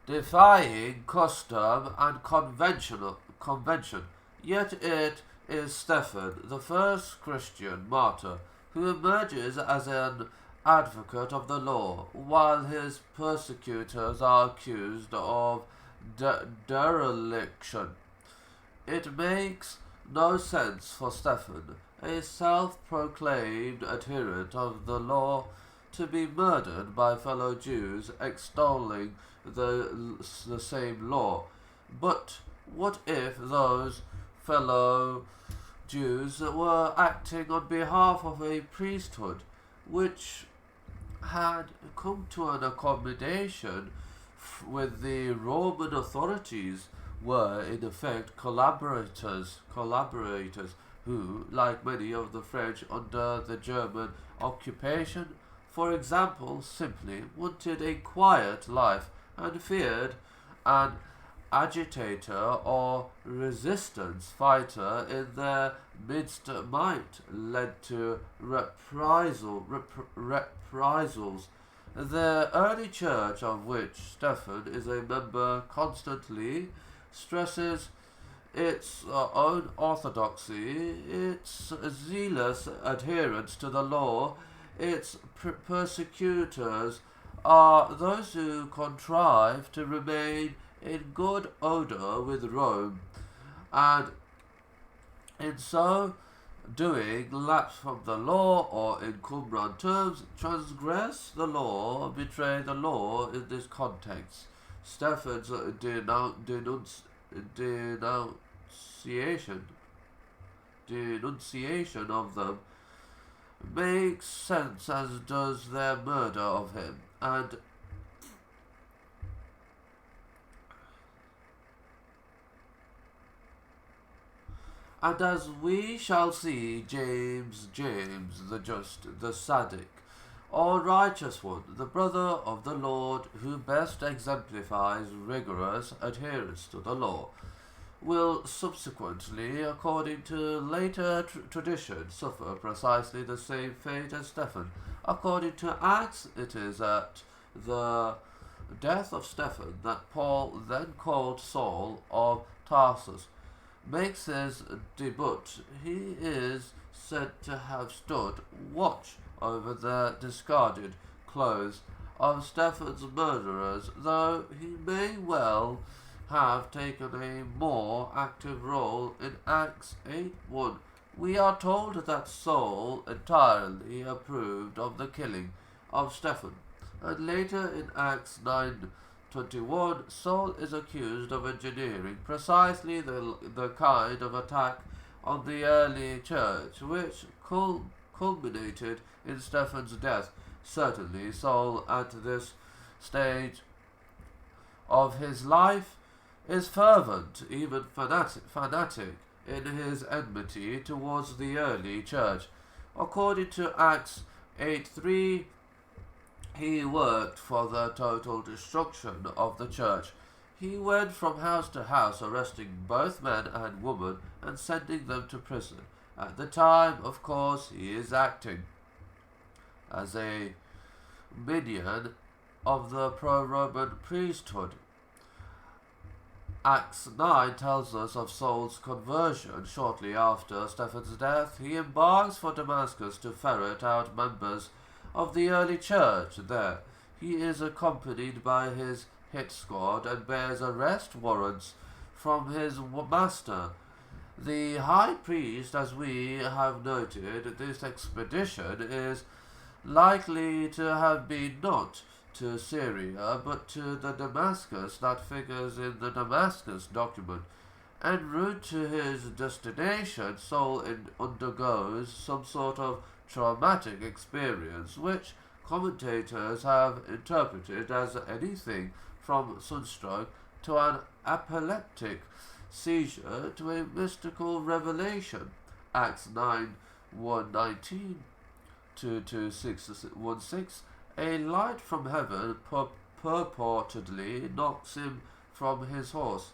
defying custom and convention. Yet it is Stephen, the first Christian martyr, who emerges as an advocate of the law, while his persecutors are accused of dereliction. It makes no sense for Stephen, a self-proclaimed adherent of the law, to be murdered by fellow Jews extolling the same law. But what if those fellow Jews were acting on behalf of a priesthood which had come to an accommodation with the Roman authorities, were in effect collaborators who, like many of the French under the German occupation, for example, simply wanted a quiet life and feared an agitator or resistance fighter in their midst might lead to reprisals. The early church, of which Stephen is a member, constantly stresses its own orthodoxy, its zealous adherence to the law. Its persecutors are those who contrive to remain in good odour with Rome, and in so doing lapse from the law, or in Qumran terms, transgress the law, betray the law in this context. Stephen's denunciation of them makes sense, as does their murder of him, and as we shall see, James the just, the Sadiq, or righteous one, the brother of the Lord, who best exemplifies rigorous adherence to the law, will subsequently, according to later tradition, suffer precisely the same fate as Stephen. According to Acts, it is at the death of Stephen that Paul, then called Saul of Tarsus, makes his debut. He is said to have stood watch over the discarded clothes of Stephen's murderers, though he may well have taken a more active role in Acts 8:1. We are told that Saul entirely approved of the killing of Stephen, and later in Acts 9:21, Saul is accused of engineering precisely the kind of attack on the early church which culminated in Stephen's death. Certainly, Saul, at this stage of his life, is fervent, even fanatic in his enmity towards the early church. According to Acts 8:3, he worked for the total destruction of the church. He went from house to house, arresting both men and women and sending them to prison. At the time, of course, he is acting as a minion of the pro-Roman priesthood. Acts 9 tells us of Saul's conversion. Shortly after Stephen's death, he embarks for Damascus to ferret out members of the early church there. He is accompanied by his hit squad and bears arrest warrants from his master, the high priest. As we have noted, this expedition is likely to have been not to Syria, but to the Damascus that figures in the Damascus document. En route to his destination, Saul undergoes some sort of traumatic experience, which commentators have interpreted as anything from sunstroke to an epileptic seizure to a mystical revelation. Acts 9:119 to 6:16. A light from heaven purportedly knocks him from his horse.